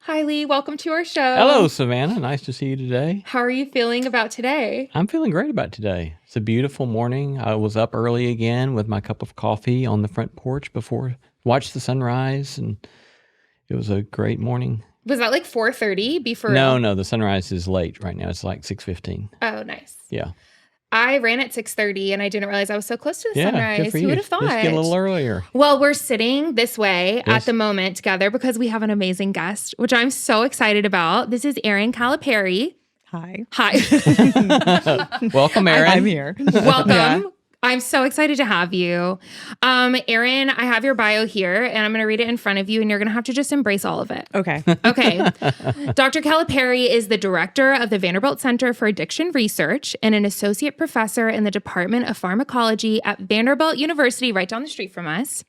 Hi, Lee. Welcome to our show. Hello, Savannah. Nice to see you today. How are you feeling about today? I'm feeling great about today. It's a beautiful morning. I was up early again with my cup of coffee on the front porch watched the sunrise, and it was a great morning. Was that like 4:30 before? No, the sunrise is late right now. It's like 6:15. Oh, nice. Yeah. I ran at 6:30 and I didn't realize I was so close to the sunrise. Good for you. Who would have thought? Just get a little earlier. Well, we're sitting this way at the moment together because we have an amazing guest, which I'm so excited about. This is Erin Calipari. Hi. Welcome, Erin. I'm here. Welcome. Yeah. I'm so excited to have you. Erin, I have your bio here and I'm going to read it in front of you and you're going to have to just embrace all of it. Okay. Okay. Dr. Calipari is the director of the Vanderbilt Center for Addiction Research and an associate professor in the Department of Pharmacology at Vanderbilt University, right down the street from us.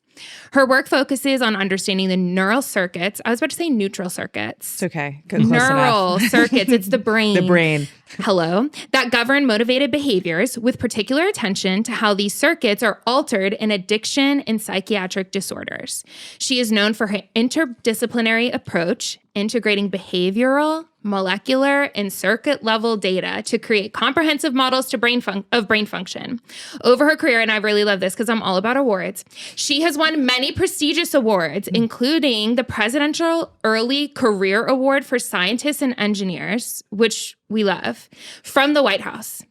Her work focuses on understanding the neural circuits. I was about to say neutral circuits. It's okay. Good. Close Neural enough. circuits. It's the brain. The brain. Hello. That govern motivated behaviors with particular attention to how these circuits are altered in addiction and psychiatric disorders. She is known for her interdisciplinary approach, integrating behavioral, molecular, and circuit-level data to create comprehensive models to brain function. Over her career, and I really love this because I'm all about awards, she has won many prestigious awards, including the Presidential Early Career Award for Scientists and Engineers, which we love, from the White House.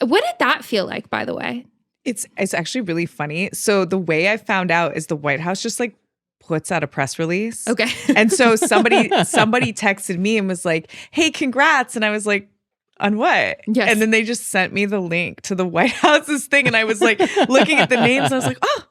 What did that feel like, by the way? It's actually really funny. So the way I found out is the White House just like puts out a press release. Okay. And so somebody texted me and was like, "Hey, congrats." And I was like, "On what?" Yes. And then they just sent me the link to the White House's thing. And I was like looking at the names. And I was like, "Oh,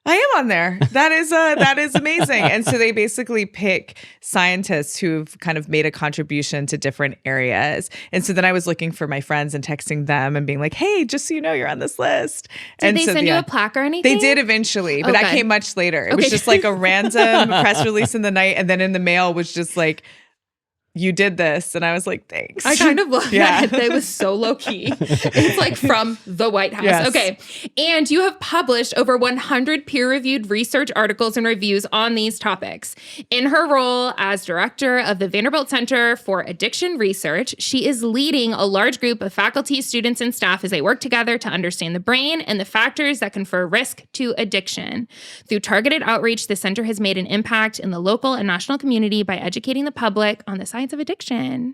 I am on there. That is amazing." And so they basically pick scientists who've kind of made a contribution to different areas. And so then I was looking for my friends and texting them and being like, "Hey, just so you know, you're on this list." Did they send you a plaque or anything? They did eventually, but that came much later. It was just like a random press release in the night. And then in the mail was just like, "You did this." And I was like, "Thanks." I kind of love that. It was so low key. It's like from the White House. Yes. Okay. And you have published over 100 peer-reviewed research articles and reviews on these topics. In her role as director of the Vanderbilt Center for Addiction Research, she is leading a large group of faculty, students, and staff as they work together to understand the brain and the factors that confer risk to addiction. Through targeted outreach, the center has made an impact in the local and national community by educating the public on the science of addiction.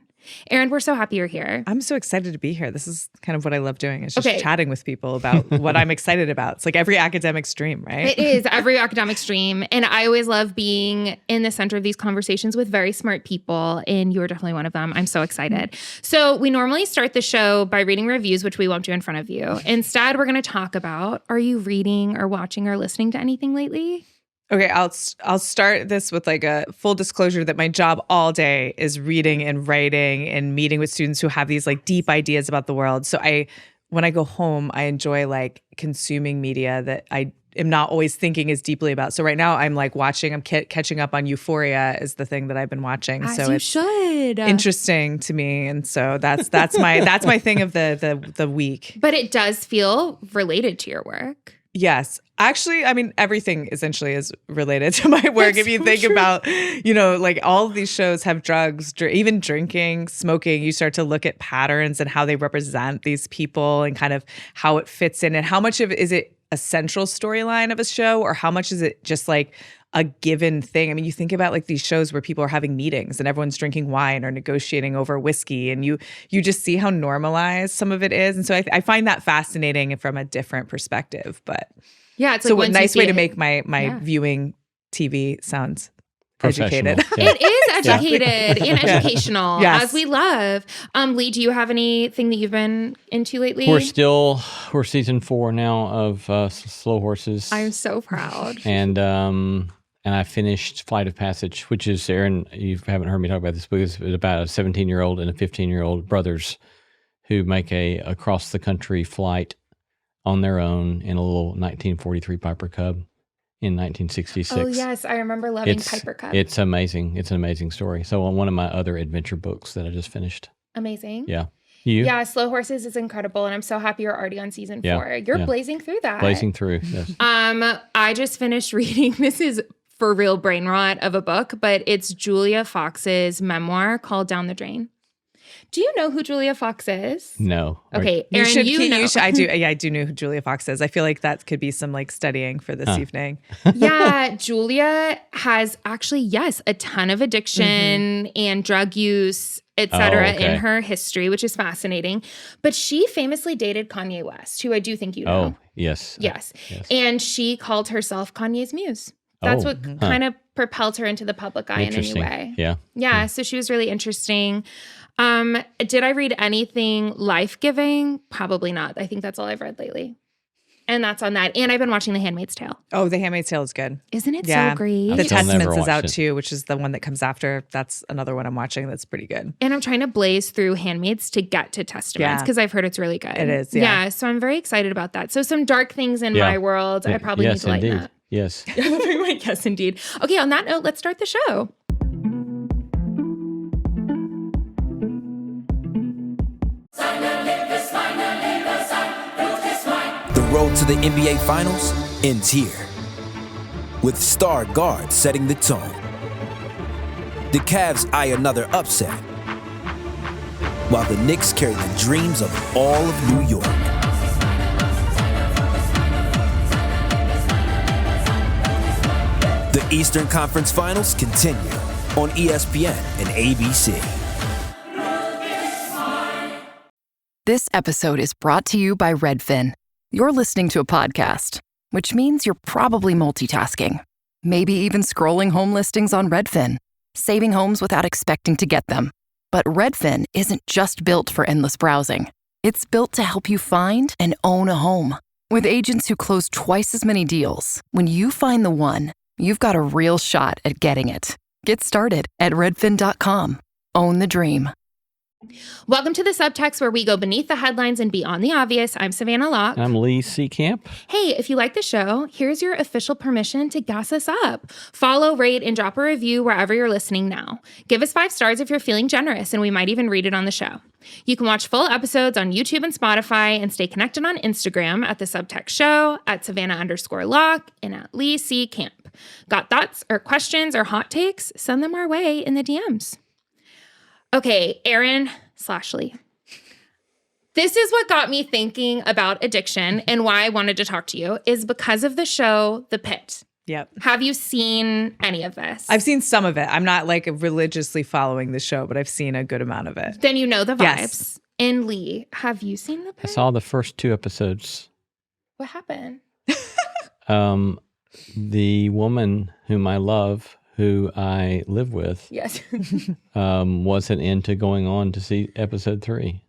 Erin, we're so happy you're here. I'm so excited to be here. This is kind of what I love doing. It's just Okay. chatting with people about what I'm excited about. It's like every academic's dream, right? It is every academic's dream. And I always love being in the center of these conversations with very smart people. And you're definitely one of them. I'm so excited. So we normally start the show by reading reviews, which we won't do in front of you. Instead, we're going to talk about, are you reading or watching or listening to anything lately? Okay, I'll start this with like a full disclosure that my job all day is reading and writing and meeting with students who have these like deep ideas about the world. So when I go home, I enjoy like consuming media that I am not always thinking as deeply about. So right now I'm like I'm catching up on Euphoria is the thing that I've been watching. As so you it's should. interesting to me. And so that's my thing of the week. But it does feel related to your work. Yes. Actually, I mean, everything essentially is related to my work. That's if you so think true. about, like all of these shows have drugs, even drinking, smoking, you start to look at patterns and how they represent these people and kind of how it fits in and how much of it is it a central storyline of a show or how much is it just like a given thing. I mean, you think about like these shows where people are having meetings and everyone's drinking wine or negotiating over whiskey and you just see how normalized some of it is. And so I find that fascinating from a different perspective. But Yeah, it's so like a nice way to make my viewing TV sounds educated. Yeah. It is educated and educational, Yes. as we love. Lee, do you have anything that you've been into lately? We're season 4 now of Slow Horses. I'm so proud. And I finished Flight of Passage, which is, Erin, you haven't heard me talk about this, but it's about a 17-year-old and a 15-year-old brothers who make a across-the-country flight on their own in a little 1943 Piper Cub in 1966. Oh, yes. I remember loving Piper Cup. It's amazing. It's an amazing story. So on one of my other adventure books that I just finished. Amazing. Yeah. You? Yeah, Slow Horses is incredible, and I'm so happy you're already on season 4. You're blazing through that. Blazing through, yes. I just finished reading, this is for real brain rot of a book, but it's Julia Fox's memoir called Down the Drain. Do you know who Julia Fox is? No. Okay, Erin, you know. I do know who Julia Fox is. I feel like that could be some like studying for this evening. Yeah, Julia has actually, yes, a ton of addiction and drug use, etc. in her history, which is fascinating. But she famously dated Kanye West, who I do think you know. Oh, yes. Yes. And she called herself Kanye's muse. That's what kind of propelled her into the public eye in a new way. Yeah. Yeah, so she was really interesting. Did I read anything life-giving? Probably not. I think that's all I've read lately. And that's on that. And I've been watching The Handmaid's Tale. Oh, The Handmaid's Tale is good. Isn't it so great? The Testaments is out too, which is the one that comes after. That's another one I'm watching that's pretty good. And I'm trying to blaze through Handmaids to get to Testaments because I've heard it's really good. It is, yeah. So I'm very excited about that. So some dark things in my world. I probably need to lighten up. Yes. Yes, indeed. Okay, on that note, let's start the show. The road to the NBA Finals ends here, with star guards setting the tone. The Cavs eye another upset, while the Knicks carry the dreams of all of New York. The Eastern Conference Finals continue on ESPN and ABC. This episode is brought to you by Redfin. You're listening to a podcast, which means you're probably multitasking. Maybe even scrolling home listings on Redfin, saving homes without expecting to get them. But Redfin isn't just built for endless browsing. It's built to help you find and own a home. With agents who close twice as many deals, when you find the one, you've got a real shot at getting it. Get started at redfin.com. Own the dream. Welcome to the Subtext, where we go beneath the headlines and beyond the obvious. I'm Savannah Locke. I'm Lee Seacamp. Hey, if you like the show, here's your official permission to gas us up. Follow, rate, and drop a review wherever you're listening now. Give us 5 stars if you're feeling generous, and we might even read it on the show. You can watch full episodes on YouTube and Spotify, and stay connected on Instagram at The Subtext Show, at Savannah_Locke, and at Lee C. Camp. Got thoughts or questions or hot takes? Send them our way in the DMs. Okay, Erin/Lee. This is what got me thinking about addiction and why I wanted to talk to you is because of the show, The Pitt. Yep. Have you seen any of this? I've seen some of it. I'm not like religiously following the show, but I've seen a good amount of it. Then you know the vibes. Yes. And Lee, have you seen The Pitt? I saw the first 2 episodes. What happened? The woman whom I love, who I live with, Yes. wasn't into going on to see episode 3.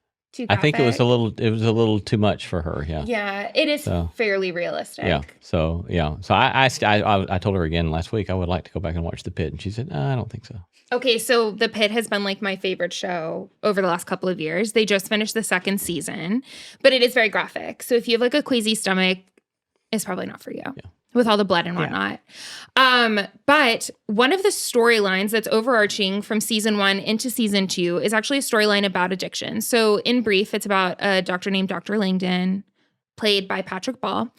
I think it was a little too much for her. Yeah. Yeah, it is fairly realistic. Yeah. So I told her again last week I would like to go back and watch The Pitt, and she said, I don't think so. Okay, so The Pitt has been like my favorite show over the last couple of years. They just finished the 2nd season, but it is very graphic. So if you have like a queasy stomach, it's probably not for you. Yeah. With all the blood and whatnot. Yeah. But one of the storylines that's overarching from season 1 into season 2 is actually a storyline about addiction. So in brief, it's about a doctor named Dr. Langdon, played by Patrick Ball,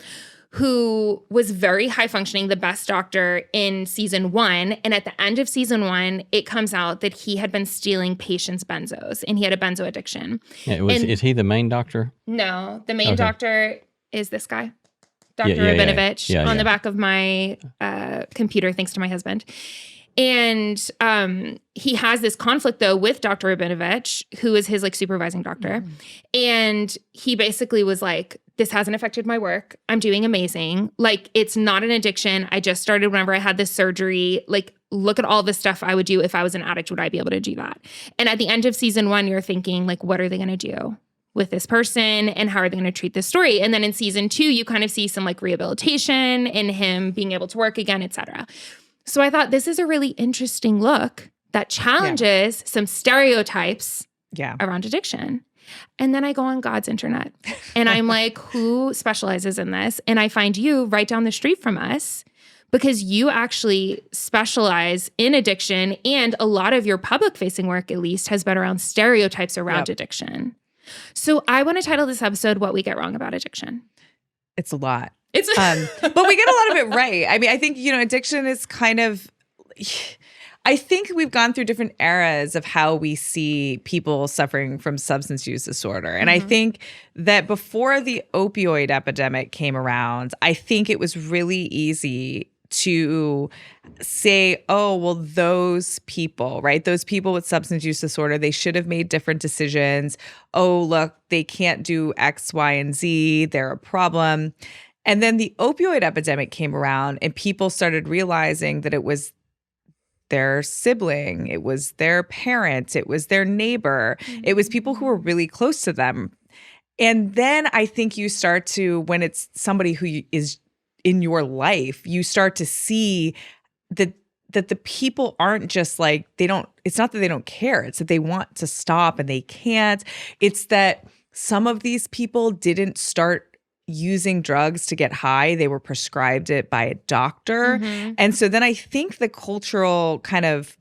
who was very high functioning, the best doctor in season 1. And at the end of season 1, it comes out that he had been stealing patients' benzos and he had a benzo addiction. Yeah, is he the main doctor? No, the main doctor is this guy. Dr. Rabinovich on the back of my computer, thanks to my husband. And he has this conflict, though, with Dr. Rabinovich, who is his like supervising doctor. Mm-hmm. And he basically was like, this hasn't affected my work. I'm doing amazing. Like, it's not an addiction. I just started whenever I had this surgery. Like, look at all the stuff I would do if I was an addict. Would I be able to do that? And at the end of season 1, you're thinking, like, what are they going to do with this person and how are they going to treat this story? And then in season 2, you kind of see some like rehabilitation and him being able to work again, etc. So I thought this is a really interesting look that challenges some stereotypes around addiction. And then I go on God's internet and I'm like, who specializes in this? And I find you right down the street from us because you actually specialize in addiction, and a lot of your public facing work, at least, has been around stereotypes around addiction. So I want to title this episode, What We Get Wrong About Addiction. It's a lot. It's but we get a lot of it right. I mean, I think, addiction is kind of, I think we've gone through different eras of how we see people suffering from substance use disorder. And I think that before the opioid epidemic came around, I think it was really easy to say, oh, well, those people, right? Those people with substance use disorder, they should have made different decisions. Oh, look, they can't do X, Y, and Z. They're a problem. And then the opioid epidemic came around and people started realizing that it was their sibling, it was their parent, it was their neighbor, it was people who were really close to them. And then I think you start to, when it's somebody who is in your life, you start to see that the people aren't just like, it's not that they don't care, it's that they want to stop and they can't. It's that some of these people didn't start using drugs to get high. They were prescribed it by a doctor. And so then I think the cultural kind of,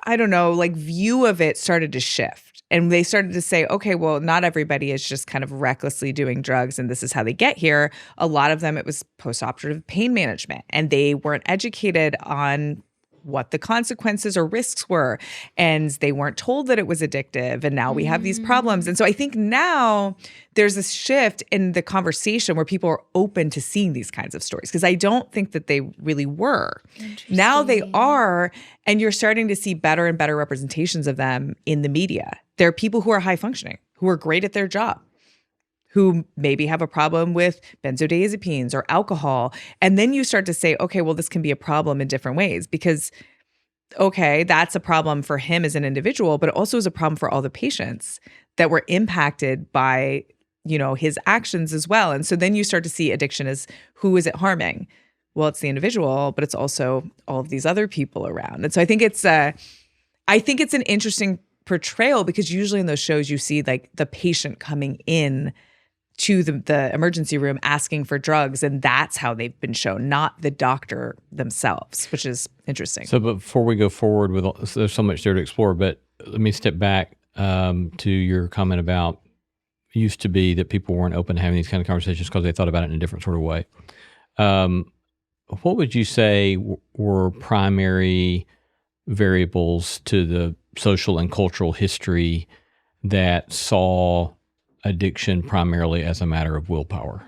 I don't know, like view of it started to shift. And they started to say, okay, well, not everybody is just kind of recklessly doing drugs and this is how they get here. A lot of them, it was post-operative pain management and they weren't educated on what the consequences or risks were. And they weren't told that it was addictive. And now we have these problems. And so I think now there's this shift in the conversation where people are open to seeing these kinds of stories. Because I don't think that they really were. Now they are. And you're starting to see better and better representations of them in the media. There are people who are high functioning, who are great at their job, who maybe have a problem with benzodiazepines or alcohol. And then you start to say, okay, well, this can be a problem in different ways because, okay, that's a problem for him as an individual, but it also is a problem for all the patients that were impacted by, his actions as well. And so then you start to see addiction as who is it harming? Well, it's the individual, but it's also all of these other people around. And so I think it's an interesting portrayal because usually in those shows you see like the patient coming in to the emergency room asking for drugs, and that's how they've been shown, not the doctor themselves, which is interesting. So before we go forward there's so much there to explore, but let me step back to your comment about used to be that people weren't open to having these kind of conversations because they thought about it in a different sort of way. What would you say were primary variables to the social and cultural history that saw addiction primarily as a matter of willpower?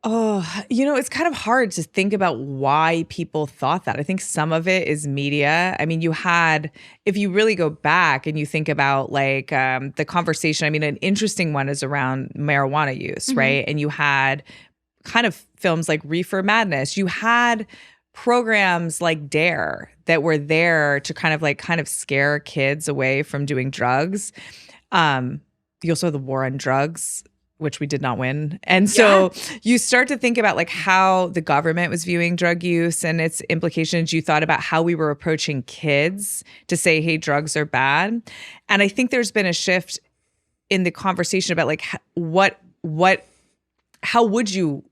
Oh, it's kind of hard to think about why people thought that. I think some of it is media. I mean, if you really go back and you think about like the conversation, I mean, an interesting one is around marijuana use, right? And you had kind of films like Reefer Madness. You had programs like Dare that were there to kind of scare kids away from doing drugs. You also have the war on drugs, which we did not win. And so you start to think about like how the government was viewing drug use and its implications. You thought about how we were approaching kids to say, hey, drugs are bad. And I think there's been a shift in the conversation about like how would you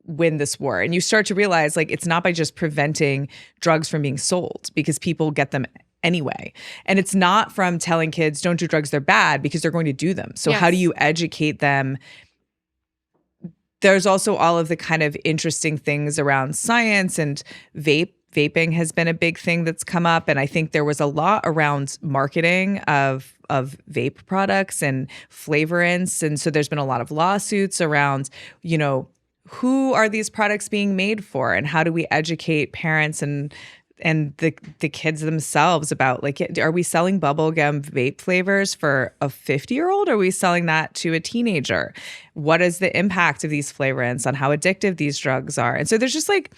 win this war? And you start to realize like it's not by just preventing drugs from being sold because people get them anyway. And it's not from telling kids don't do drugs, they're bad, because they're going to do them. So how do you educate them? There's also all of the kind of interesting things around science, and vaping has been a big thing that's come up. And I think there was a lot around marketing of vape products and flavorants. And so there's been a lot of lawsuits around, who are these products being made for, and how do we educate parents and the kids themselves about like, are we selling bubblegum vape flavors for a 50-year-old? Are we selling that to a teenager? What is the impact of these flavorants on how addictive these drugs are? And so there's just like,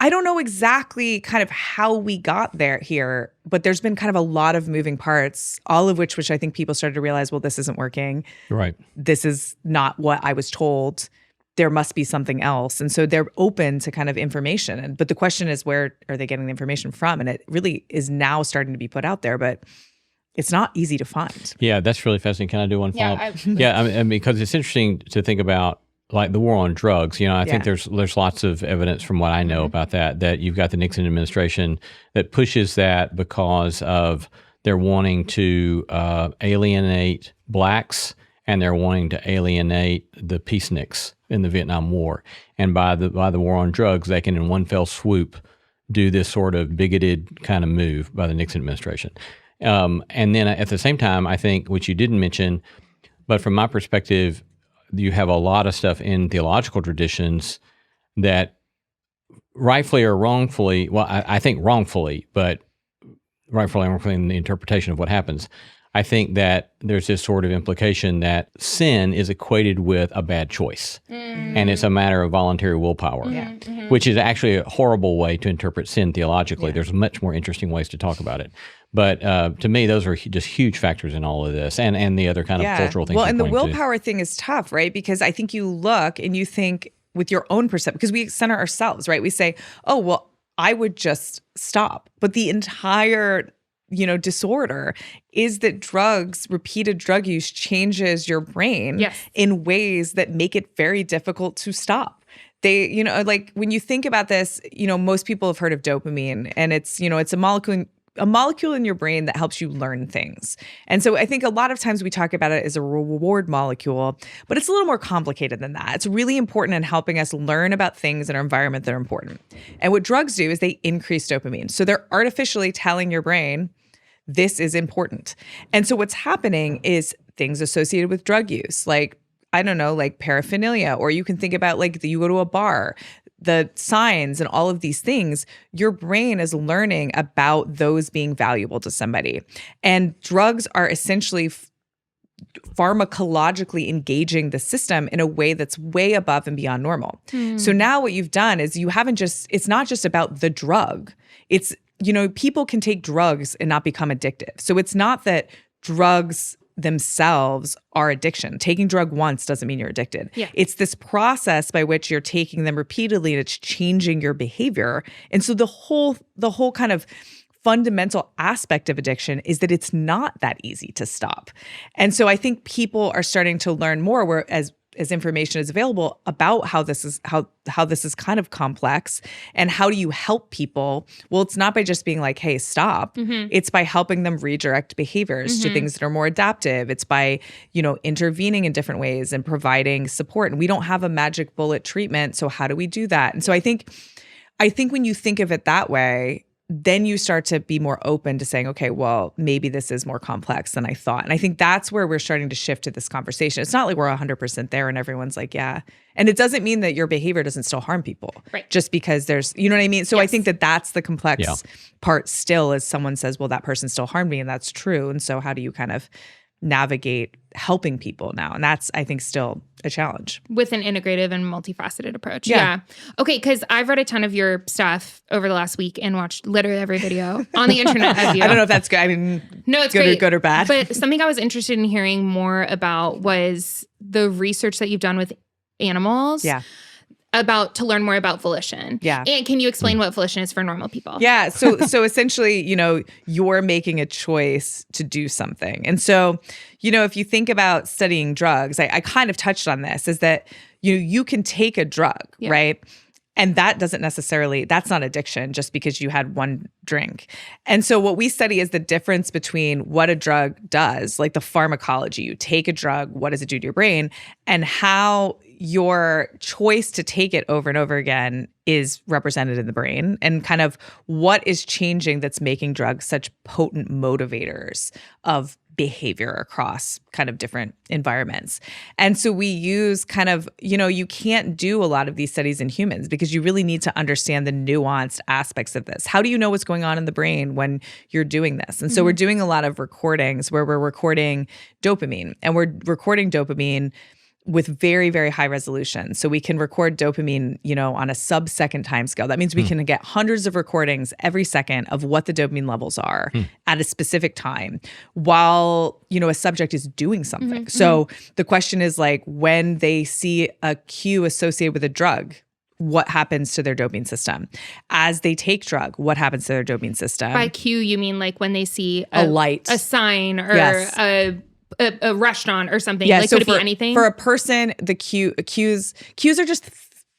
I don't know exactly kind of how we got here, but there's been kind of a lot of moving parts, all of which I think people started to realize, well, this isn't working. Right. This is not what I was told. There must be something else. And so they're open to kind of information. But the question is, where are they getting the information from? And it really is now starting to be put out there, but it's not easy to find. Yeah, that's really fascinating. Can I do one follow-up? Yeah, I mean, because it's interesting to think about like the war on drugs. I think there's lots of evidence from what I know about that you've got the Nixon administration that pushes that because of they're wanting to alienate blacks and they're wanting to alienate the peaceniks in the Vietnam War. And by the war on drugs, they can in one fell swoop do this sort of bigoted kind of move by the Nixon administration. And then at the same time, I think, which you didn't mention, but from my perspective, you have a lot of stuff in theological traditions that rightfully or wrongfully, well, I think wrongfully, but rightfully or wrongfully in the interpretation of what happens, I think that there's this sort of implication that sin is equated with a bad choice. And it's a matter of voluntary willpower, which is actually a horrible way to interpret sin theologically. There's much more interesting ways to talk about it. But to me, those are just huge factors in all of this and the other kind of cultural things. Well, and the pointing to. willpower thing is tough, right? Because I think you look and you think with your own perception, because we center ourselves, right? We say, oh, well, I would just stop. But the entire disorder is that repeated drug use changes your brain in ways that make it very difficult to stop. They, like when you think about this, most people have heard of dopamine, and it's a molecule in your brain that helps you learn things. And so I think a lot of times we talk about it as a reward molecule, but it's a little more complicated than that. It's really important in helping us learn about things in our environment that are important. And what drugs do is they increase dopamine. So they're artificially telling your brain, this is important. And so what's happening is things associated with drug use, like, I don't know, like paraphernalia, or you can think about like you go to a bar, the signs and all of these things, your brain is learning about those being valuable to somebody. And drugs are essentially pharmacologically engaging the system in a way that's way above and beyond normal. So now what you've done is it's not just about the drug. It's, people can take drugs and not become addictive. So it's not that drugs themselves are addiction. Taking drug once doesn't mean you're addicted. Yeah. It's this process by which you're taking them repeatedly and it's changing your behavior. And so the whole kind of fundamental aspect of addiction is that it's not that easy to stop. And so I think people are starting to learn more whereas as information is available about how this is kind of complex and how do you help people. Well, it's not by just being like, hey, stop. It's by helping them redirect behaviors to things that are more adaptive. It's by, intervening in different ways and providing support. And we don't have a magic bullet treatment. So how do we do that? And so I think when you think of it that way, then you start to be more open to saying, okay, well, maybe this is more complex than I thought. And I think that's where we're starting to shift to this conversation. It's not like we're 100% there and everyone's like, yeah. And it doesn't mean that your behavior doesn't still harm people. Right. Just because there's, you know what I mean? So I think that that's the complex part still, is someone says, well, that person still harmed me, and that's true. And so how do you kind of navigate helping people now? And that's, I think, still a challenge. With an integrative and multifaceted approach. Yeah. Okay, because I've read a ton of your stuff over the last week and watched literally every video on the internet of you. I don't know if that's good. I mean, no, it's good or bad. But something I was interested in hearing more about was the research that you've done with animals. Yeah. To learn more about volition. Yeah. And can you explain what volition is for normal people? Yeah. So essentially, you're making a choice to do something. And so, if you think about studying drugs, I kind of touched on this, is that you can take a drug, right? And that's not addiction just because you had one drink. And so what we study is the difference between what a drug does, like the pharmacology. You take a drug, what does it do to your brain, and how your choice to take it over and over again is represented in the brain, and kind of what is changing that's making drugs such potent motivators of behavior across kind of different environments. And so we use kind of, you can't do a lot of these studies in humans because you really need to understand the nuanced aspects of this. How do you know what's going on in the brain when you're doing this? And so we're doing a lot of recordings where we're recording dopamine, and we're recording dopamine with very, very high resolution. So we can record dopamine, on a sub-second time scale. That means we can get hundreds of recordings every second of what the dopamine levels are at a specific time while, a subject is doing something. So the question is like, when they see a cue associated with a drug, what happens to their dopamine system? As they take drug, what happens to their dopamine system? By cue, you mean like when they see a light, a sign, or a restaurant or something? Yeah, like, so could it be anything? For a person, the cues are just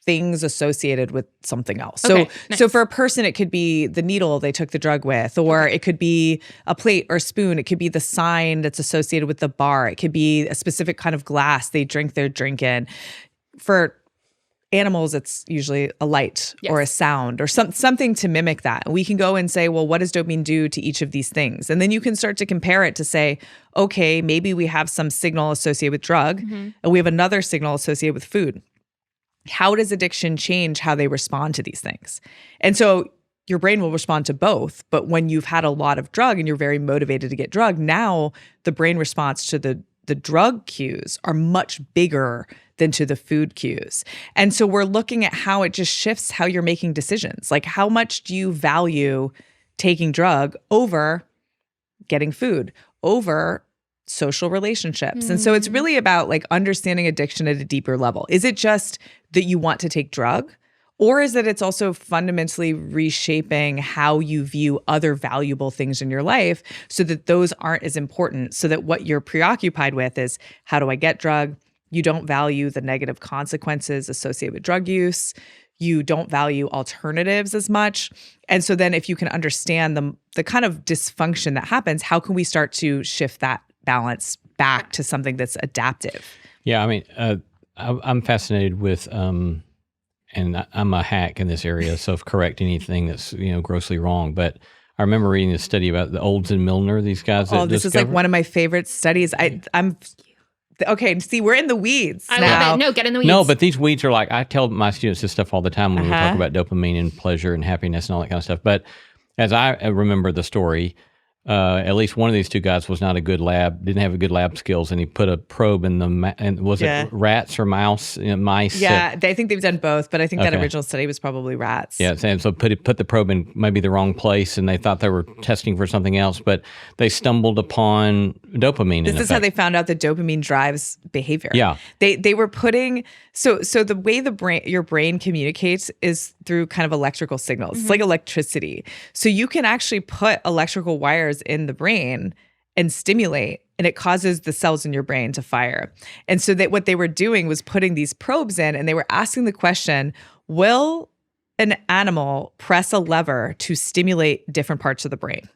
things associated with something else. Okay, So nice. so for a person, it could be the needle they took the drug with, or it could be a plate or spoon. It could be the sign that's associated with the bar. It could be a specific kind of glass they drink their drink in. For animals, it's usually a light or a sound or something to mimic that. And we can go and say, well, what does dopamine do to each of these things? And then you can start to compare it to say, okay, maybe we have some signal associated with drug and we have another signal associated with food. How does addiction change how they respond to these things? And so your brain will respond to both. But when you've had a lot of drug and you're very motivated to get drug, now the brain response to the drug cues are much bigger than to the food cues. And so we're looking at how it just shifts how you're making decisions. Like, how much do you value taking drug over getting food, over social relationships? And so it's really about like understanding addiction at a deeper level. Is it just that you want to take drug? Or is it it's also fundamentally reshaping how you view other valuable things in your life so that those aren't as important, so that what you're preoccupied with is, how do I get drug? You don't value the negative consequences associated with drug use. You don't value alternatives as much. And so then if you can understand the kind of dysfunction that happens, how can we start to shift that balance back to something that's adaptive? Yeah, I mean, I'm fascinated with, and I'm a hack in this area, so correct anything that's grossly wrong. But I remember reading a study about the Olds and Milner, these guys. Oh, this is like one of my favorite studies. I'm okay. See, we're in the weeds I now. love it. No, get in the weeds. No, but these weeds are like, I tell my students this stuff all the time when we talk about dopamine and pleasure and happiness and all that kind of stuff. But as I remember the story, at least one of these two guys was not a good didn't have a good lab skills, and he put a probe in and was it rats or mice? Mice. Yeah, I think they've done both, but I think that original study was probably rats. Yeah, and so put the probe in maybe the wrong place, and they thought they were testing for something else, but they stumbled upon dopamine. This is how they found out that dopamine drives behavior. Yeah, they were putting so the way your brain communicates is through kind of electrical signals. It's like electricity. So you can actually put electrical wires in the brain and stimulate, and it causes the cells in your brain to fire. And so that what they were doing was putting these probes in, and they were asking the question, will an animal press a lever to stimulate different parts of the brain?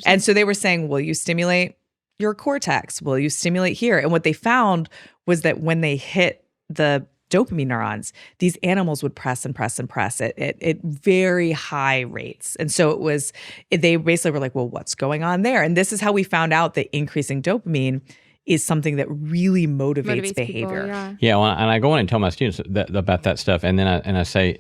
And so they were saying, will you stimulate your cortex? Will you stimulate here? And what they found was that when they hit the dopamine neurons, these animals would press and press and press at very high rates. And so they basically were like, well, what's going on there? And this is how we found out that increasing dopamine is something that really motivates behavior. People, yeah. Well, and I go in and tell my students about that stuff, and then I say,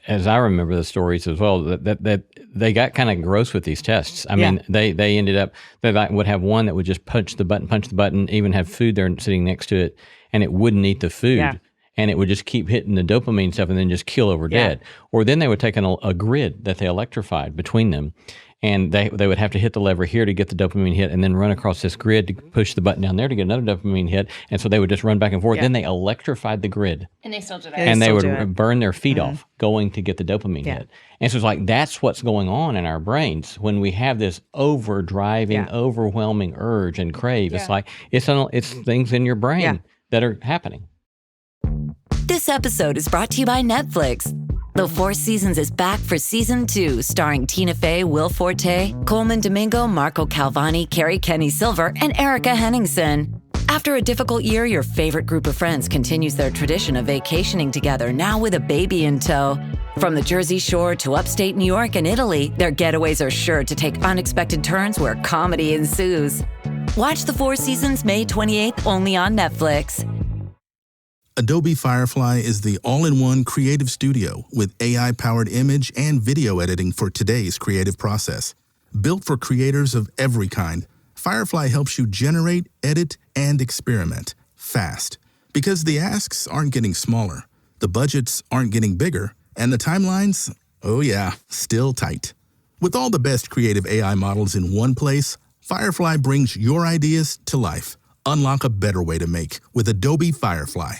as I remember the stories as well, that they got kind of gross with these tests. I mean, they ended up, they would have one that would just punch the button, even have food there sitting next to it, and it wouldn't eat the food. Yeah. And it would just keep hitting the dopamine stuff and then just kill over dead. Or then they would take a grid that they electrified between them, and they would have to hit the lever here to get the dopamine hit, and then run across this grid to push the button down there to get another dopamine hit. And so they would just run back and forth. Then they electrified the grid. And they still do that. And they would burn their feet off going to get the dopamine hit. And so it's like, that's what's going on in our brains when we have this overdriving, overwhelming urge and crave. It's like, it's things in your brain that are happening. This episode is brought to you by Netflix. The Four Seasons is back for season 2, starring Tina Fey, Will Forte, Coleman Domingo, Marco Calvani, Carrie Kenny Silver, and Erica Henningsen. After a difficult year, your favorite group of friends continues their tradition of vacationing together, now with a baby in tow. From the Jersey Shore to upstate New York and Italy, their getaways are sure to take unexpected turns where comedy ensues. Watch The Four Seasons May 28th, only on Netflix. Adobe Firefly is the all-in-one creative studio with AI-powered image and video editing for today's creative process. Built for creators of every kind, Firefly helps you generate, edit, and experiment fast. Because the asks aren't getting smaller, the budgets aren't getting bigger, and the timelines, still tight. With all the best creative AI models in one place, Firefly brings your ideas to life. Unlock a better way to make with Adobe Firefly.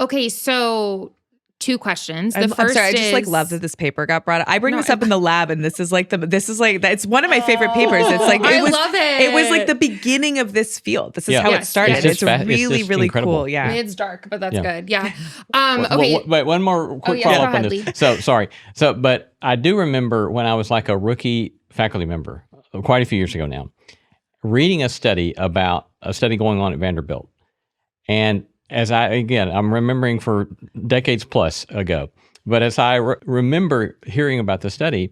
Okay, so 2 questions. The I'm first sorry, I just like is- love that this paper got brought up. I bring this up in the lab, and this is like it's one of my favorite papers. It's like I love it. It was like the beginning of this field. This is how it started. It's just It's really, really incredible. cool. Yeah. It's dark, but that's good. Yeah. Okay. Wait, one more quick go follow up ahead, on Lee. this. So sorry. So, but I do remember when I was like a rookie faculty member, quite a few years ago now, reading a study about a study going on at Vanderbilt, and I'm remembering for decades plus ago, but as I remember hearing about the study,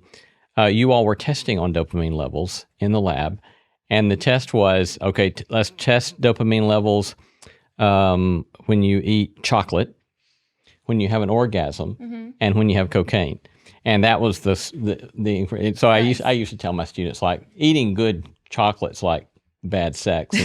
you all were testing on dopamine levels in the lab, and the test was, okay, let's test dopamine levels when you eat chocolate, when you have an orgasm, and when you have cocaine. And that was so I used to tell my students, like, eating good chocolate's like bad sex,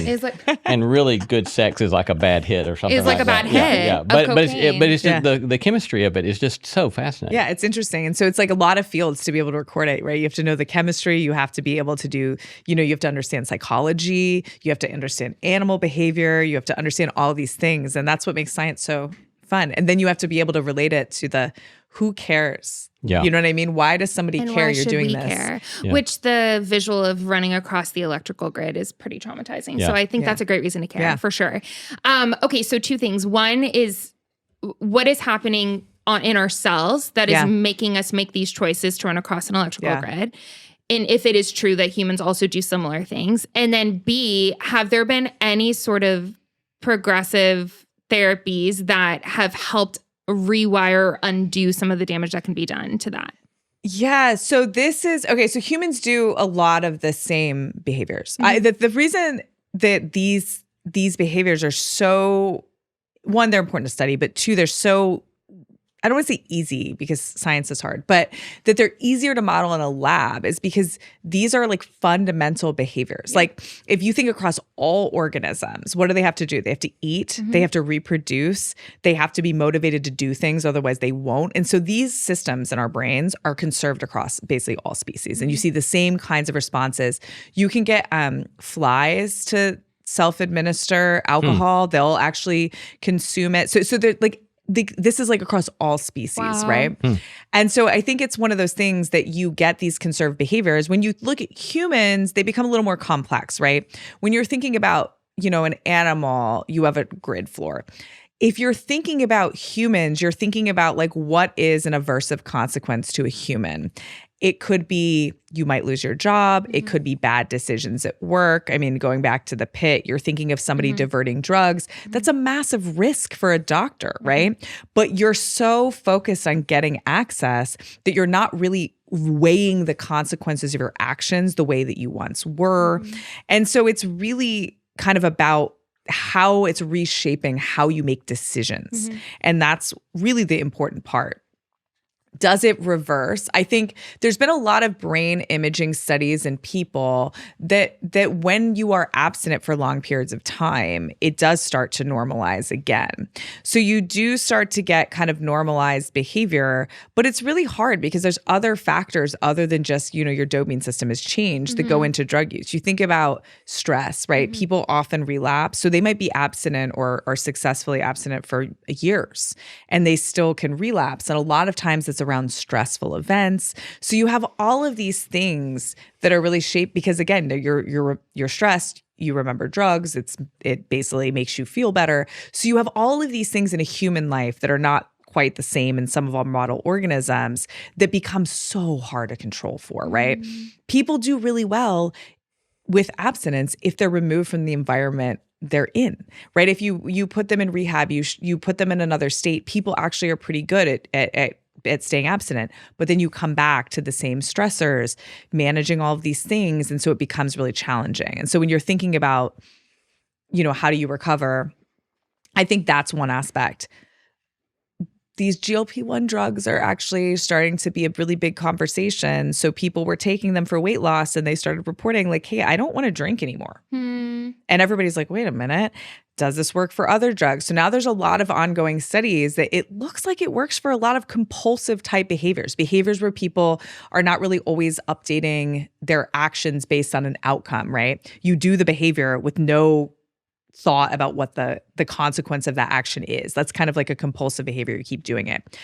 and really good sex is like a bad hit or something. It's like a bad hit. Yeah. But it's just the chemistry of it is just so fascinating. Yeah, it's interesting. And so it's like a lot of fields to be able to record it, right? You have to know the chemistry. You have to be able to do, you have to understand psychology. You have to understand animal behavior. You have to understand all these things. And that's what makes science so fun. And then you have to be able to relate it to the who cares. Yeah. You know what I mean? Why does somebody And care why you're should doing we this? care? Yeah. Which the visual of running across the electrical grid is pretty traumatizing. Yeah. So I think that's a great reason to care for sure. Okay, so 2 things. One is what is happening in our cells that is making us make these choices to run across an electrical grid. And if it is true that humans also do similar things. And then B, have there been any sort of progressive therapies that have helped rewire, undo some of the damage that can be done to that? Yeah. So this is okay. So humans do a lot of the same behaviors. The reason that these behaviors are so, one, they're important to study, but 2, they're so, I don't want to say easy because science is hard, but that they're easier to model in a lab is because these are like fundamental behaviors. Yeah. Like if you think across all organisms, what do they have to do? They have to eat, they have to reproduce, they have to be motivated to do things, otherwise they won't. And so these systems in our brains are conserved across basically all species. And you see the same kinds of responses. You can get flies to self-administer alcohol. They'll actually consume it. So they're like, this is like across all species, right? And so I think it's one of those things that you get these conserved behaviors. When you look at humans, they become a little more complex, right? When you're thinking about, an animal, you have a grid floor. If you're thinking about humans, you're thinking about like what is an aversive consequence to a human. It could be you might lose your job. It could be bad decisions at work. I mean, going back to the Pitt, you're thinking of somebody diverting drugs. That's a massive risk for a doctor, right? But you're so focused on getting access that you're not really weighing the consequences of your actions the way that you once were. And so it's really kind of about how it's reshaping how you make decisions. And that's really the important part. Does it reverse? I think there's been a lot of brain imaging studies in people that when you are abstinent for long periods of time, it does start to normalize again. So you do start to get kind of normalized behavior, but it's really hard because there's other factors other than just, your dopamine system has changed that go into drug use. You think about stress, right? People often relapse. So they might be abstinent or successfully abstinent for years and they still can relapse. And a lot of times it's around stressful events. So you have all of these things that are really shaped because again, you're stressed, you remember drugs, it basically makes you feel better. So you have all of these things in a human life that are not quite the same in some of our model organisms that become so hard to control for, right? People do really well with abstinence if they're removed from the environment they're in, right? If you put them in rehab, you put them in another state, people actually are pretty good at staying abstinent, but then you come back to the same stressors, managing all of these things. And so it becomes really challenging. And so when you're thinking about, how do you recover? I think that's one aspect. These GLP-1 drugs are actually starting to be a really big conversation. So people were taking them for weight loss and they started reporting like, hey, I don't want to drink anymore. And everybody's like, wait a minute. Does this work for other drugs? So now there's a lot of ongoing studies that it looks like it works for a lot of compulsive type behaviors where people are not really always updating their actions based on an outcome, right? You do the behavior with no thought about what the consequence of that action is. That's kind of like a compulsive behavior. You keep doing it.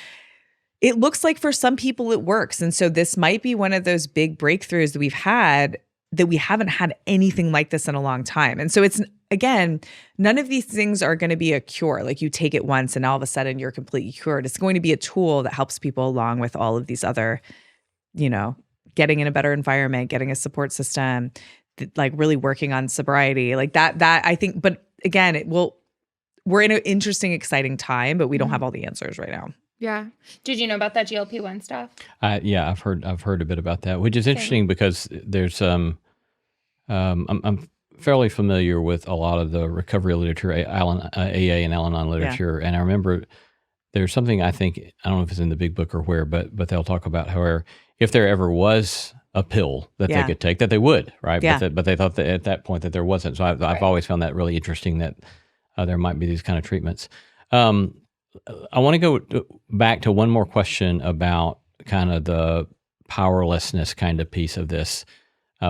It looks like for some people it works. And so this might be one of those big breakthroughs that we've had, that we haven't had anything like this in a long time. And so it's, again, none of these things are going to be a cure. Like you take it once and all of a sudden you're completely cured. It's going to be a tool that helps people along with all of these other, getting in a better environment, getting a support system, like really working on sobriety, like that I think. But again, we're in an interesting, exciting time, but we don't have all the answers right now. Yeah. Did you know about that GLP-1 stuff? Yeah, I've heard a bit about that, which is interesting because there's I'm fairly familiar with a lot of the recovery literature, AA and Al-Anon literature, and I remember there's something I don't know if it's in the big book or where, but they'll talk about how if there ever was a pill that they could take, that they would, right? Yeah. But they thought that at that point that there wasn't. So I've always found that really interesting that there might be these kind of treatments. I want to go back to one more question about kind of the powerlessness kind of piece of this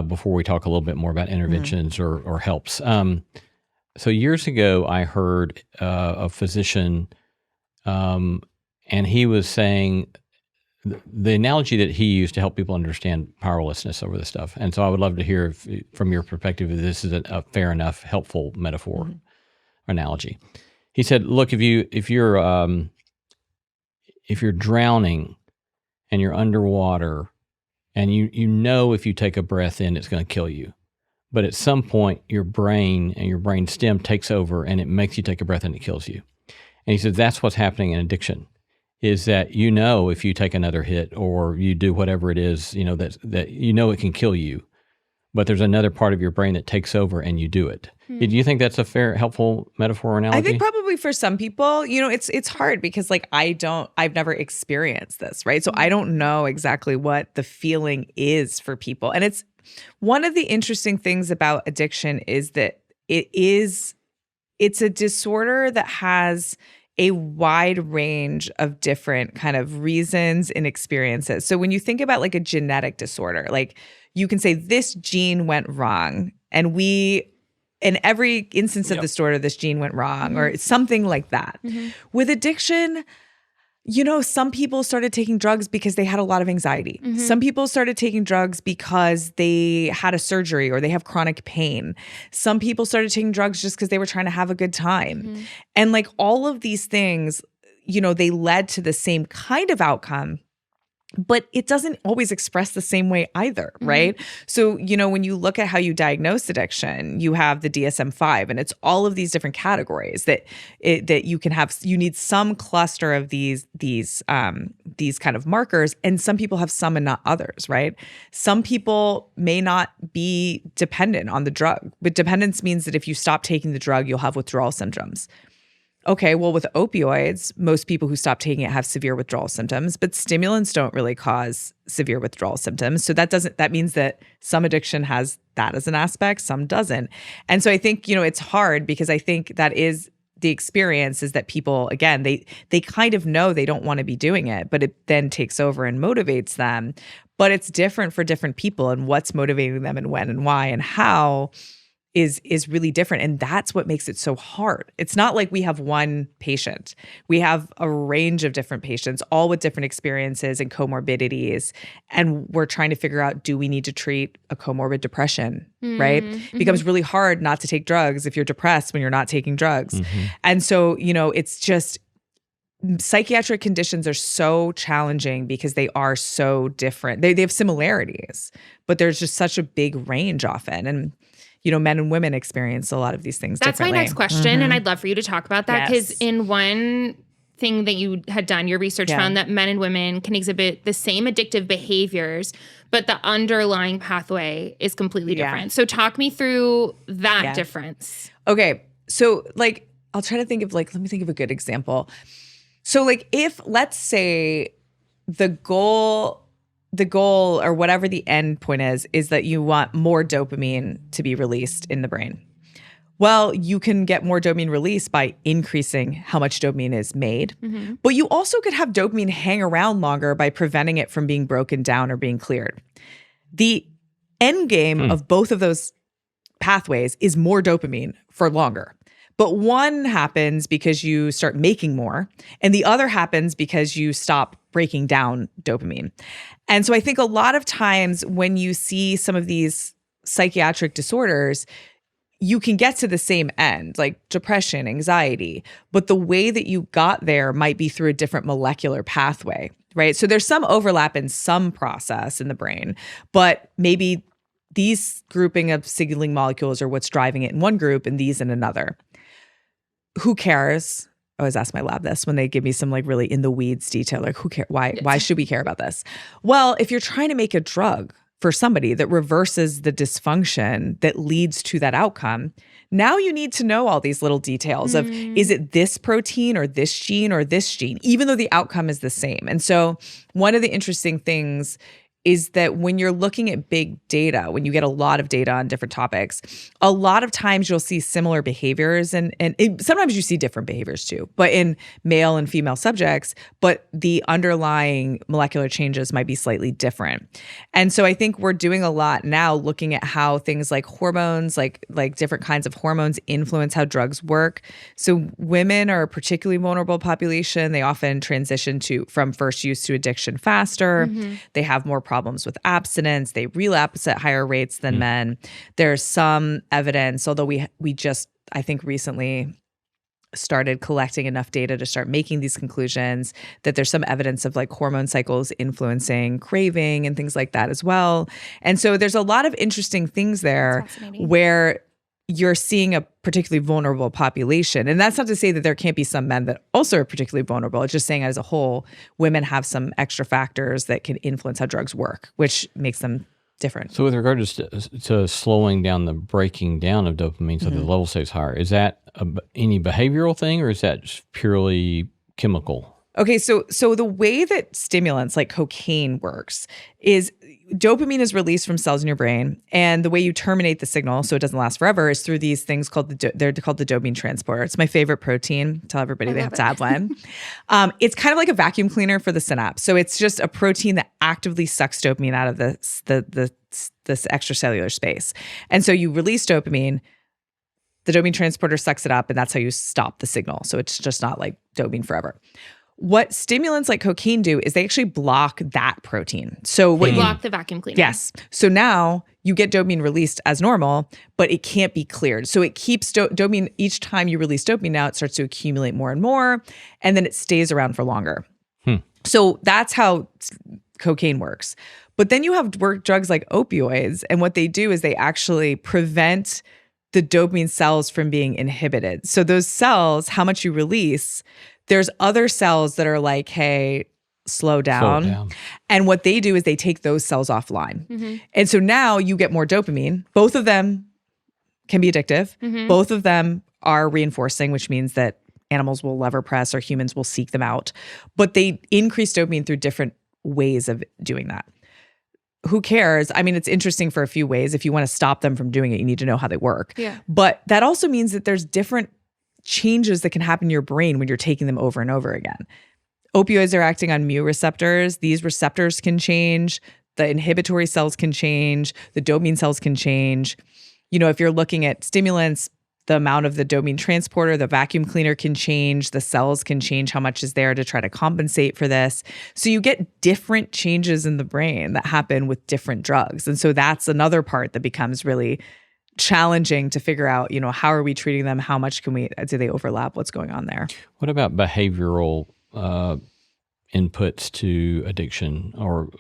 before we talk a little bit more about interventions or helps. So years ago, I heard a physician, and he was saying the analogy that he used to help people understand powerlessness over this stuff. And so I would love to hear from your perspective if this is a fair enough, helpful metaphor or analogy. He said, look, if you're drowning and you're underwater and you know if you take a breath in, it's going to kill you. But at some point, your brain and your brain stem takes over and it makes you take a breath and it kills you. And he said, that's what's happening in addiction, is that if you take another hit or you do whatever it is, that it can kill you. But there's another part of your brain that takes over and you do it. Do you think that's a fair, helpful metaphor or analogy? I think probably for some people, it's hard because I've never experienced this, right? So I don't know exactly what the feeling is for people. And it's one of the interesting things about addiction is that it's a disorder that has a wide range of different kind of reasons and experiences. So when you think about like a genetic disorder, like you can say this gene went wrong and in every instance of the disorder, this gene went wrong or something like that. With addiction, some people started taking drugs because they had a lot of anxiety. Some people started taking drugs because they had a surgery or they have chronic pain. Some people started taking drugs just because they were trying to have a good time. And like all of these things, they led to the same kind of outcome, but it doesn't always express the same way either, right? So, when you look at how you diagnose addiction, you have the DSM-5, and it's all of these different categories that you can have. You need some cluster of these kind of markers, and some people have some and not others, right? Some people may not be dependent on the drug, but dependence means that if you stop taking the drug, you'll have withdrawal symptoms. Okay, well, with opioids, most people who stop taking it have severe withdrawal symptoms, but stimulants don't really cause severe withdrawal symptoms. So that means that some addiction has that as an aspect, some doesn't. And so I think, it's hard because I think that is the experience is that people, again, they kind of know they don't want to be doing it, but it then takes over and motivates them. But it's different for different people, and what's motivating them and when and why and how is really different. And that's what makes it so hard. It's not like we have one patient. We have a range of different patients, all with different experiences and comorbidities. And we're trying to figure out, do we need to treat a comorbid depression, right? It becomes really hard not to take drugs if you're depressed when you're not taking drugs. And so, it's just psychiatric conditions are so challenging because they are so different. They have similarities, but there's just such a big range often. And men and women experience a lot of these things differently. That's my next question, and I'd love for you to talk about that because in one thing that you had done, your research found that men and women can exhibit the same addictive behaviors, but the underlying pathway is completely different. So talk me through that difference. Okay, so I'll try to think of let me think of a good example. So if let's say the goal or whatever the end point is that you want more dopamine to be released in the brain. Well, you can get more dopamine released by increasing how much dopamine is made. But you also could have dopamine hang around longer by preventing it from being broken down or being cleared. The end game of both of those pathways is more dopamine for longer. But one happens because you start making more, and the other happens because you stop breaking down dopamine. And so I think a lot of times when you see some of these psychiatric disorders, you can get to the same end, like depression, anxiety, but the way that you got there might be through a different molecular pathway, right? So there's some overlap in some process in the brain, but maybe these grouping of signaling molecules are what's driving it in one group and these in another. Who cares? I always ask my lab this when they give me some like really in the weeds detail, like who cares? Why should we care about this? Well, if you're trying to make a drug for somebody that reverses the dysfunction that leads to that outcome, now you need to know all these little details of, is it this protein or this gene, even though the outcome is the same. And so one of the interesting things is that when you're looking at big data, when you get a lot of data on different topics, a lot of times you'll see similar behaviors and sometimes you see different behaviors too, but in male and female subjects, but the underlying molecular changes might be slightly different. And so I think we're doing a lot now looking at how things like hormones, like different kinds of hormones influence how drugs work. So women are a particularly vulnerable population. They often transition from first use to addiction faster. They have more problems with abstinence. They relapse at higher rates than men. There's some evidence, although we just, I think recently started collecting enough data to start making these conclusions, that there's some evidence of like hormone cycles influencing craving and things like that as well. And so there's a lot of interesting things there where you're seeing a particularly vulnerable population. And that's not to say that there can't be some men that also are particularly vulnerable. It's just saying as a whole, women have some extra factors that can influence how drugs work, which makes them different. So with regard to slowing down the breaking down of dopamine so the level stays higher, is that any behavioral thing or is that just purely chemical? Okay, so the way that stimulants like cocaine works is dopamine is released from cells in your brain, and the way you terminate the signal so it doesn't last forever is through these things called they're called the dopamine transporter. It's my favorite protein. Tell everybody they have to have one. It's kind of like a vacuum cleaner for the synapse. So it's just a protein that actively sucks dopamine out of this extracellular space. And so you release dopamine, the dopamine transporter sucks it up, and that's how you stop the signal. So it's just not like dopamine forever. What stimulants like cocaine do is they actually block that protein. So what block the vacuum cleaner. Yes. So now you get dopamine released as normal, but it can't be cleared. So it keeps dopamine, each time you release dopamine now, it starts to accumulate more and more, and then it stays around for longer. So that's how cocaine works. But then you have drugs like opioids, and what they do is they actually prevent the dopamine cells from being inhibited. So those cells, how much you release, there's other cells that are like, hey, slow down. And what they do is they take those cells offline. And so now you get more dopamine. Both of them can be addictive. Both of them are reinforcing, which means that animals will lever press or humans will seek them out. But they increase dopamine through different ways of doing that. Who cares? I mean, it's interesting for a few ways. If you want to stop them from doing it, you need to know how they work. But that also means that there's different changes that can happen in your brain when you're taking them over and over again. Opioids are acting on mu receptors. These receptors can change. The inhibitory cells can change. The dopamine cells can change. You know, if you're looking at stimulants, the amount of the dopamine transporter, the vacuum cleaner can change. The cells can change how much is there to try to compensate for this. So you get different changes in the brain that happen with different drugs. And so that's another part that becomes really challenging to figure out, you know, how are we treating them? How much do they overlap? What's going on there? What about behavioral inputs to addiction or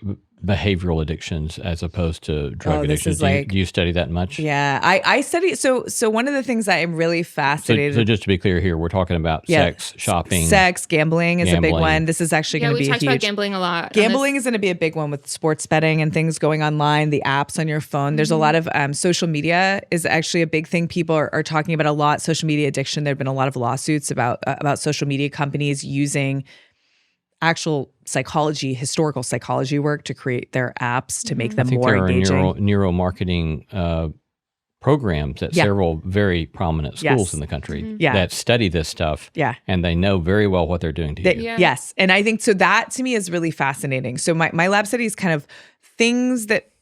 behavioral addictions as opposed to drug addictions? Do you study that much? Yeah, I study. So one of the things that I'm really fascinated. So just to be clear here, we're talking about sex, shopping. Sex, gambling is a big one. This is actually going to be we talked about gambling a lot. Gambling is going to be a big one with sports betting and things going online, the apps on your phone. There's a lot of social media is actually a big thing people are talking about a lot. Social media addiction. There have been a lot of lawsuits about social media companies using actual historical psychology work to create their apps to make them more engaging. There are neuromarketing programs at several very prominent schools in the country that study this stuff. And they know very well what they're doing to you. Yes. And I think so that to me is really fascinating. So my lab study is kind of things that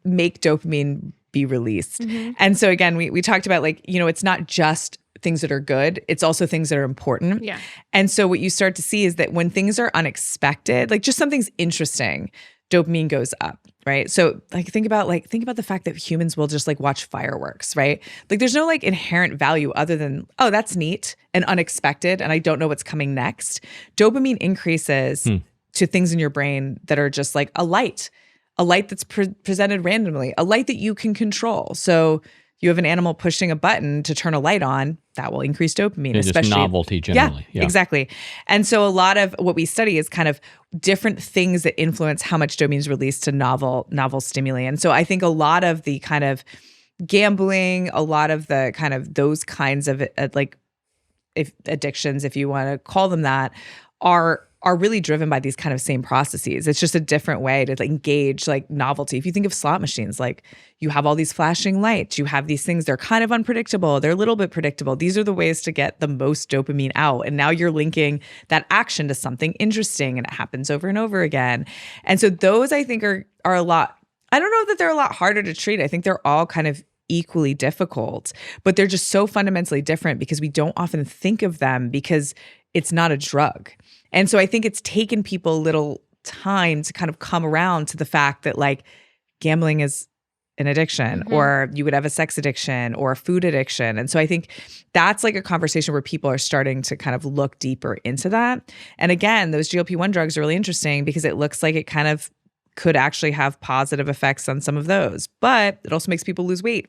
make dopamine be released. And so again, we talked about like, you know, it's not just things that are good. It's also things that are important. Yeah. And so what you start to see is that when things are unexpected, like just something's interesting, dopamine goes up, right? So like think about the fact that humans will just like watch fireworks, right? Like there's no like inherent value other than, oh, that's neat and unexpected and I don't know what's coming next. Dopamine increases to things in your brain that are just like a light that's presented randomly, a light that you can control. So you have an animal pushing a button to turn a light on, that will increase dopamine, especially just novelty generally. Yeah, exactly. And so a lot of what we study is kind of different things that influence how much dopamine is released to novel stimuli. And so I think a lot of the kind of gambling, a lot of the kind of those kinds of addictions, if you want to call them that, are really driven by these kind of same processes. It's just a different way to like engage like novelty. If you think of slot machines, like you have all these flashing lights, you have these things, they're kind of unpredictable, they're a little bit predictable. These are the ways to get the most dopamine out. And now you're linking that action to something interesting and it happens over and over again. And so those I think are a lot, I don't know that they're a lot harder to treat. I think they're all kind of equally difficult, but they're just so fundamentally different because we don't often think of them because it's not a drug. And so I think it's taken people a little time to kind of come around to the fact that like gambling is an addiction, or you would have a sex addiction or a food addiction. And so I think that's like a conversation where people are starting to kind of look deeper into that. And again, those GLP-1 drugs are really interesting because it looks like it kind of could actually have positive effects on some of those, but it also makes people lose weight.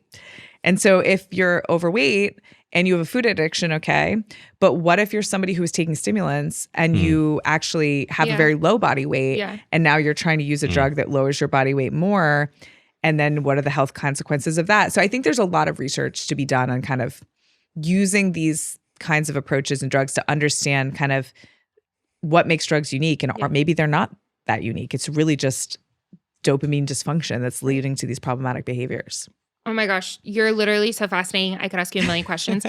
And so if you're overweight and you have a food addiction, okay, but what if you're somebody who is taking stimulants and you actually have a very low body weight and now you're trying to use a drug that lowers your body weight more? And then what are the health consequences of that? So I think there's a lot of research to be done on kind of using these kinds of approaches and drugs to understand kind of what makes drugs unique, and or maybe they're not that unique. It's really just dopamine dysfunction that's leading to these problematic behaviors. Oh my gosh, you're literally so fascinating. I could ask you a million questions.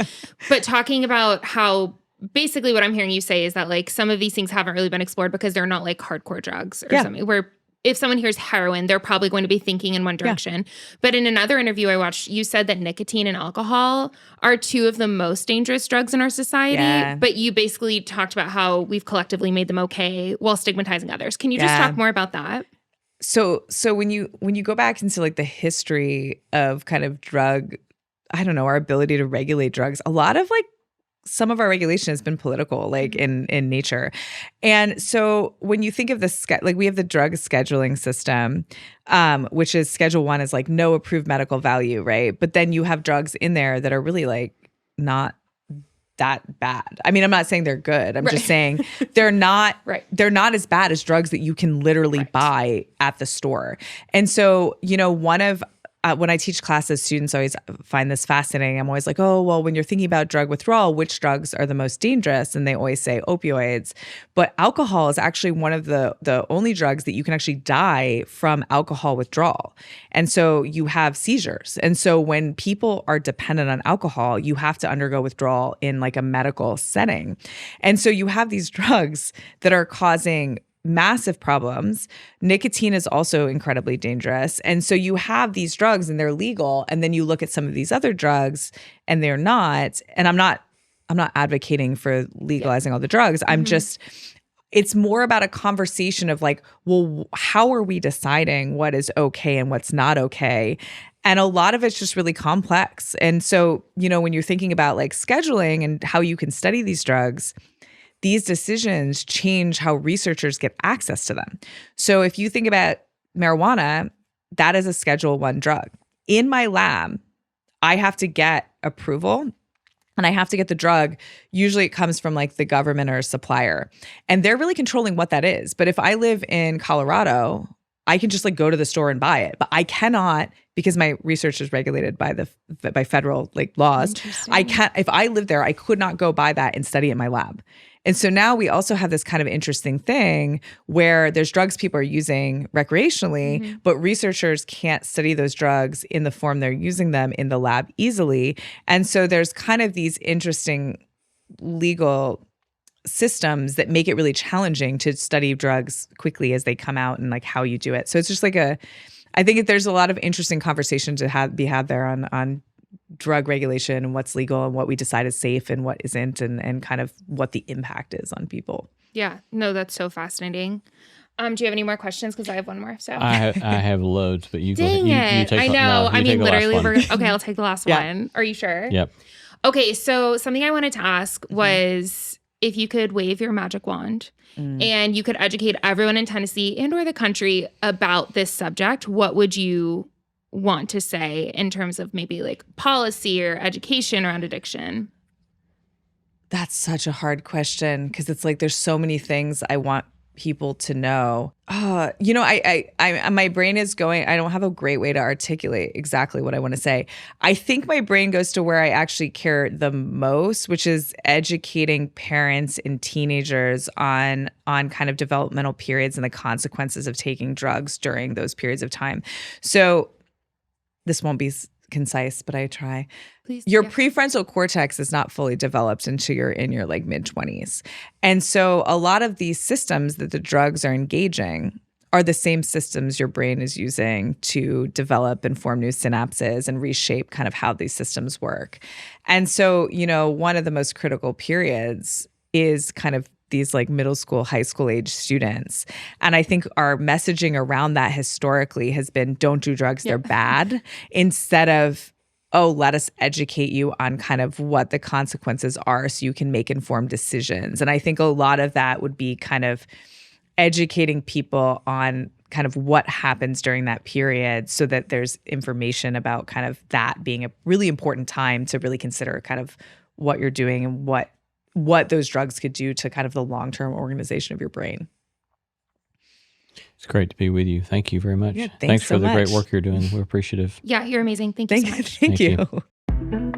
But talking about how basically what I'm hearing you say is that like some of these things haven't really been explored because they're not like hardcore drugs or something, where if someone hears heroin, they're probably going to be thinking in one direction. But in another interview I watched, you said that nicotine and alcohol are two of the most dangerous drugs in our society. But you basically talked about how we've collectively made them okay while stigmatizing others. Can you just talk more about that? So when you go back into like the history of kind of drug, I don't know, our ability to regulate drugs, a lot of like some of our regulation has been political, like in nature. And so when you think of like we have the drug scheduling system, which is Schedule 1 is like no approved medical value, right? But then you have drugs in there that are really like not that bad. I mean, I'm not saying they're good. I'm just saying they're not they're not as bad as drugs that you can literally buy at the store. And so, you know, one of when I teach classes, students always find this fascinating. I'm always like, oh, well, when you're thinking about drug withdrawal, which drugs are the most dangerous? And they always say opioids. But alcohol is actually one of the only drugs that you can actually die from alcohol withdrawal. And so you have seizures. And so when people are dependent on alcohol, you have to undergo withdrawal in like a medical setting. And so you have these drugs that are causing massive problems. Nicotine is also incredibly dangerous. And so you have these drugs and they're legal. And then you look at some of these other drugs and they're not. And I'm not advocating for legalizing all the drugs. I'm just, it's more about a conversation of like, well, how are we deciding what is okay and what's not okay? And a lot of it's just really complex. And so, you know, when you're thinking about like scheduling and how you can study these drugs, these decisions change how researchers get access to them. So if you think about marijuana, that is a Schedule 1 drug. In my lab, I have to get approval and I have to get the drug. Usually it comes from like the government or a supplier. And they're really controlling what that is. But if I live in Colorado, I can just like go to the store and buy it. But I cannot, because my research is regulated by federal like laws. I can't, if I lived there, I could not go buy that and study in my lab. And so now we also have this kind of interesting thing where there's drugs people are using recreationally, but researchers can't study those drugs in the form they're using them in the lab easily. And so there's kind of these interesting legal systems that make it really challenging to study drugs quickly as they come out and like how you do it. So it's just like I think there's a lot of interesting conversation to be had there on drug regulation and what's legal and what we decide is safe and what isn't, and kind of what the impact is on people. Yeah. No, that's so fascinating. Do you have any more questions? Because I have one more. So I have loads, but you dang go it. ahead. You take I the- know. no, you I take mean, the last literally, one. okay, I'll take the last one. Are you sure? Yep. Okay. So something I wanted to ask was if you could wave your magic wand and you could educate everyone in Tennessee and or the country about this subject, what would you want to say in terms of maybe like policy or education around addiction? That's such a hard question because it's like there's so many things I want people to know. You know, I my brain is going, I don't have a great way to articulate exactly what I want to say. I think my brain goes to where I actually care the most, which is educating parents and teenagers on kind of developmental periods and the consequences of taking drugs during those periods of time. So this won't be concise, but I try. Please. Your prefrontal cortex is not fully developed until you're in your like mid-20s. And so a lot of these systems that the drugs are engaging are the same systems your brain is using to develop and form new synapses and reshape kind of how these systems work. And so, you know, one of the most critical periods is kind of these like middle school, high school age students. And I think our messaging around that historically has been don't do drugs, they're bad, instead of, oh, let us educate you on kind of what the consequences are so you can make informed decisions. And I think a lot of that would be kind of educating people on kind of what happens during that period so that there's information about kind of that being a really important time to really consider kind of what you're doing and what those drugs could do to kind of the long-term organization of your brain. It's great to be with you. Thank you very much. Yeah, thanks so for the great much. work you're doing. We're appreciative. Yeah, you're amazing. Thank you so much. Thank Thank you.